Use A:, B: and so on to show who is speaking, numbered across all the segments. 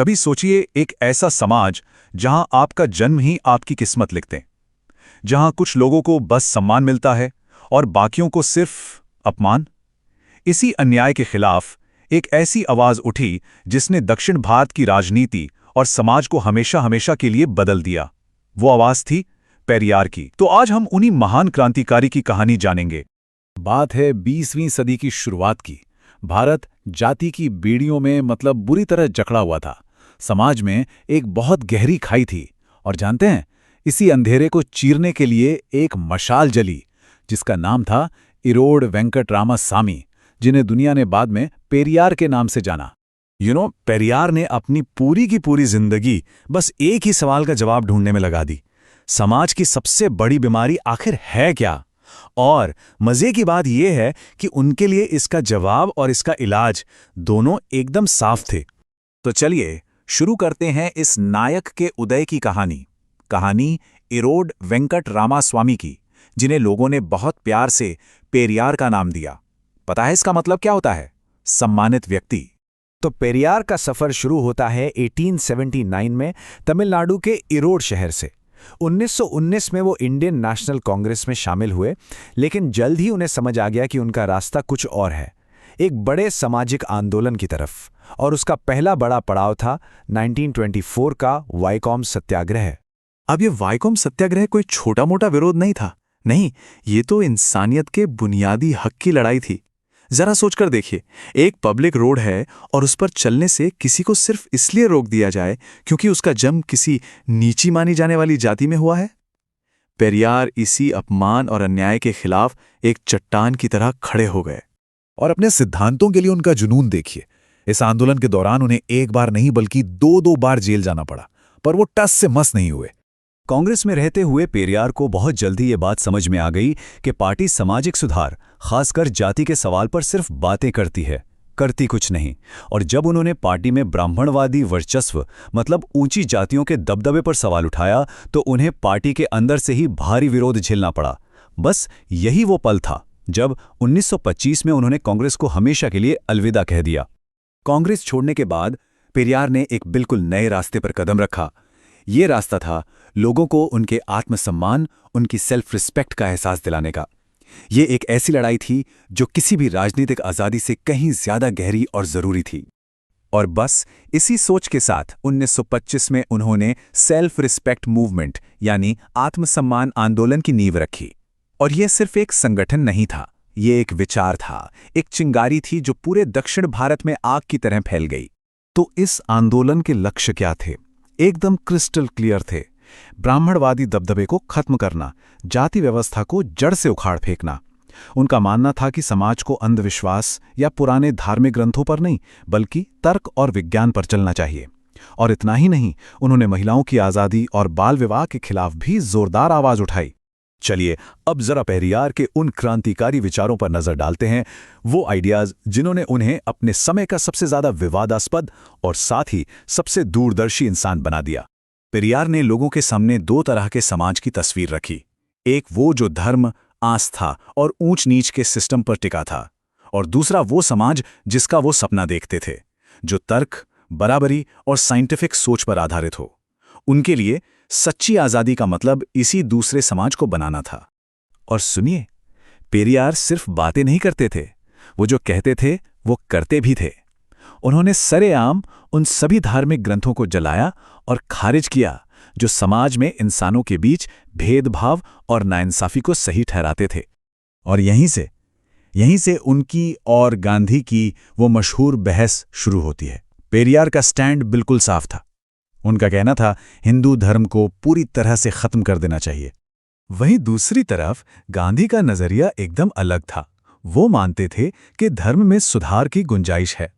A: कभी सोचिए एक ऐसा समाज जहां आपका जन्म ही आपकी किस्मत लिखते, जहां कुछ लोगों को बस सम्मान मिलता है और बाकियों को सिर्फ अपमान। इसी अन्याय के खिलाफ एक ऐसी आवाज उठी जिसने दक्षिण भारत की राजनीति और समाज को हमेशा हमेशा के लिए बदल दिया। वो आवाज थी पेरियार की। तो आज हम उन्हीं महान क्रांतिकारी की कहानी जानेंगे।
B: बात है 20वीं सदी की शुरुआत की। भारत जाति की बेड़ियों में बुरी तरह जकड़ा हुआ था। समाज में एक बहुत गहरी खाई थी। और जानते हैं, इसी अंधेरे को चीरने के लिए एक मशाल जली, जिसका नाम था इरोड वेंकट रामासामी, जिन्हें दुनिया ने बाद में पेरियार के नाम से जाना।
C: पेरियार ने अपनी पूरी की पूरी जिंदगी बस एक ही सवाल का जवाब ढूंढने में लगा दी। समाज की सबसे बड़ी बीमारी आखिर है क्या? और मजे की बात यह है कि उनके लिए इसका जवाब और इसका इलाज दोनों एकदम साफ थे।
B: तो चलिए शुरू करते हैं इस नायक के उदय की कहानी इरोड वेंकट रामास्वामी की, जिन्हें लोगों ने बहुत प्यार से पेरियार का नाम दिया। पता है इसका मतलब क्या होता है? सम्मानित व्यक्ति।
D: तो पेरियार का सफर शुरू होता है 1879 में तमिलनाडु के इरोड शहर से। 1919 में वो इंडियन नेशनल कांग्रेस में शामिल हुए, लेकिन जल्द ही उन्हें समझ आ गया कि उनका रास्ता कुछ और है, एक बड़े सामाजिक आंदोलन की तरफ। और उसका पहला बड़ा पड़ाव था 1924 का वाइकोम सत्याग्रह।
C: अब ये वाइकोम सत्याग्रह कोई छोटा मोटा विरोध नहीं था। नहीं, ये तो इंसानियत के बुनियादी हक की लड़ाई थी। जरा सोचकर देखिए, एक पब्लिक रोड है और उस पर चलने से किसी को सिर्फ इसलिए रोक दिया जाए क्योंकि उसका जन्म किसी नीची मानी जाने वाली जाति में हुआ है। पेरियार इसी अपमान और अन्याय के खिलाफ एक चट्टान की तरह खड़े हो गए।
B: और अपने सिद्धांतों के लिए उनका जुनून देखिए। इस आंदोलन के दौरान उन्हें एक बार नहीं बल्कि दो बार जेल जाना पड़ा, पर वो टस से मस नहीं हुए।
A: कांग्रेस में रहते हुए पेरियार को बहुत जल्दी ये बात समझ में आ गई कि पार्टी सामाजिक सुधार, खासकर जाति के सवाल पर सिर्फ बातें करती है, करती कुछ नहीं। और जब उन्होंने पार्टी में ब्राह्मणवादी वर्चस्व ऊंची जातियों के दबदबे पर सवाल उठाया, तो उन्हें पार्टी के अंदर से ही भारी विरोध झेलना पड़ा। बस यही वो पल था जब 1925 में उन्होंने कांग्रेस को हमेशा के लिए अलविदा कह दिया।
B: कांग्रेस छोड़ने के बाद पेरियार ने एक बिल्कुल नए रास्ते पर कदम रखा। ये रास्ता था लोगों को उनके आत्मसम्मान, उनकी सेल्फ रिस्पेक्ट का एहसास दिलाने का। ये एक ऐसी लड़ाई थी जो किसी भी राजनीतिक आज़ादी से कहीं ज्यादा गहरी और जरूरी थी। और बस इसी सोच के साथ 1925 में उन्होंने सेल्फ रिस्पेक्ट मूवमेंट यानी आत्मसम्मान आंदोलन की नींव रखी। और यह सिर्फ एक संगठन नहीं था, ये एक विचार था, एक चिंगारी थी जो पूरे दक्षिण भारत में आग की तरह फैल गई। तो इस आंदोलन के लक्ष्य क्या थे? एकदम क्रिस्टल क्लियर थे। ब्राह्मणवादी दबदबे को खत्म करना, जाति व्यवस्था को जड़ से उखाड़ फेंकना। उनका मानना था कि समाज को अंधविश्वास या पुराने धार्मिक ग्रंथों पर नहीं, बल्कि तर्क और विज्ञान पर चलना चाहिए। और इतना ही नहीं, उन्होंने महिलाओं की आज़ादी और बाल विवाह के खिलाफ भी जोरदार आवाज उठाई।
A: चलिए अब जरा पेरियार के उन क्रांतिकारी विचारों पर नजर डालते हैं, वो आइडियाज जिन्होंने उन्हें अपने समय का सबसे ज्यादा विवादास्पद और साथ ही सबसे दूरदर्शी इंसान बना दिया। पेरियार ने लोगों के सामने दो तरह के समाज की तस्वीर रखी। एक वो जो धर्म, आस्था और ऊंच नीच के सिस्टम पर टिका था, और दूसरा वो समाज जिसका वो सपना देखते थे, जो तर्क, बराबरी और साइंटिफिक सोच पर आधारित हो। उनके लिए सच्ची आज़ादी का मतलब इसी दूसरे समाज को बनाना था। और सुनिए, पेरियार सिर्फ बातें नहीं करते थे, वो जो कहते थे वो करते भी थे। उन्होंने सरेआम उन सभी धार्मिक ग्रंथों को जलाया और खारिज किया जो समाज में इंसानों के बीच भेदभाव और नाइंसाफी को सही ठहराते थे। और यहीं से उनकी और गांधी की वो मशहूर बहस शुरू होती है। पेरियार का स्टैंड बिल्कुल साफ था। उनका कहना था हिंदू धर्म को पूरी तरह से खत्म कर देना चाहिए। वहीं दूसरी तरफ गांधी का नजरिया एकदम अलग था। वो मानते थे कि धर्म में सुधार की गुंजाइश है।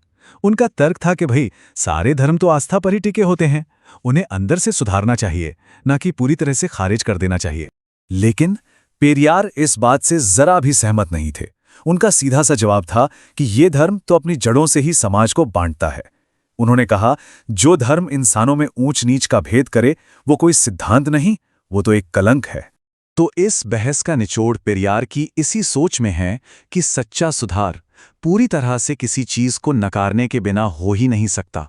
A: उनका तर्क था कि भाई, सारे धर्म तो आस्था पर ही टिके होते हैं, उन्हें अंदर से सुधारना चाहिए, ना कि पूरी तरह से खारिज कर देना चाहिए। लेकिन पेरियार इस बात से जरा भी सहमत नहीं थे। उनका सीधा सा जवाब था कि ये धर्म तो अपनी जड़ों से ही समाज को बांटता है। उन्होंने कहा, जो धर्म इंसानों में ऊंच नीच का भेद करे वो कोई सिद्धांत नहीं, वो तो एक कलंक है। तो इस बहस का निचोड़ पेरियार की इसी सोच में है कि सच्चा सुधार पूरी तरह से किसी चीज को नकारने के बिना हो ही नहीं सकता।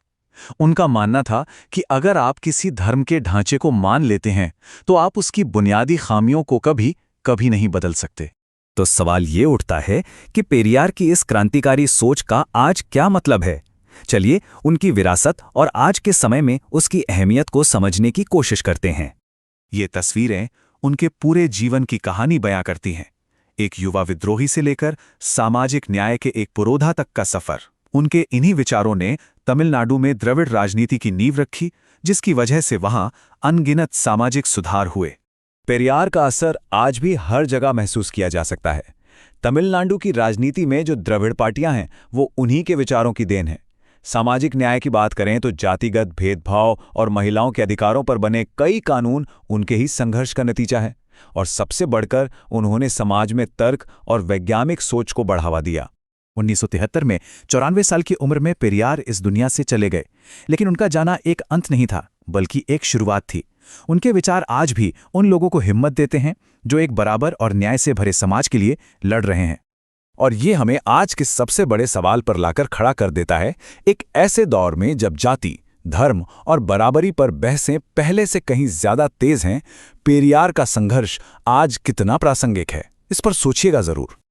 C: उनका मानना था कि अगर आप किसी धर्म के ढांचे को मान लेते हैं तो आप उसकी बुनियादी खामियों को कभी नहीं बदल सकते।
B: तो सवाल ये उठता है कि पेरियार की इस क्रांतिकारी सोच का आज क्या मतलब है। चलिए उनकी विरासत और आज के समय में उसकी अहमियत को समझने की कोशिश करते हैं।
C: ये तस्वीरें उनके पूरे जीवन की कहानी बयां करती हैं। एक युवा विद्रोही से लेकर सामाजिक न्याय के एक पुरोधा तक का सफर। उनके इन्हीं विचारों ने तमिलनाडु में द्रविड़ राजनीति की नींव रखी, जिसकी वजह से वहां अनगिनत सामाजिक सुधार हुए।
D: पेरियार का असर आज भी हर जगह महसूस किया जा सकता है। तमिलनाडु की राजनीति में जो द्रविड़ पार्टियां हैं वो उन्हीं के विचारों की देन है। सामाजिक न्याय की बात करें तो जातिगत भेदभाव और महिलाओं के अधिकारों पर बने कई कानून उनके ही संघर्ष का नतीजा है। और सबसे बढ़कर उन्होंने समाज में तर्क और वैज्ञानिक सोच को बढ़ावा दिया।
C: 1973 में 94 साल की उम्र में पेरियार इस दुनिया से चले गए, लेकिन उनका जाना एक अंत नहीं था बल्कि एक शुरुआत थी। उनके विचार आज भी उन लोगों को हिम्मत देते हैं जो एक बराबर और न्याय से भरे समाज के लिए लड़ रहे हैं।
D: और ये हमें आज के सबसे बड़े सवाल पर लाकर खड़ा कर देता है, एक ऐसे दौर में जब जाति, धर्म और बराबरी पर बहसें पहले से कहीं ज्यादा तेज हैं, पेरियार का संघर्ष आज कितना प्रासंगिक है, इस पर सोचिएगा जरूर।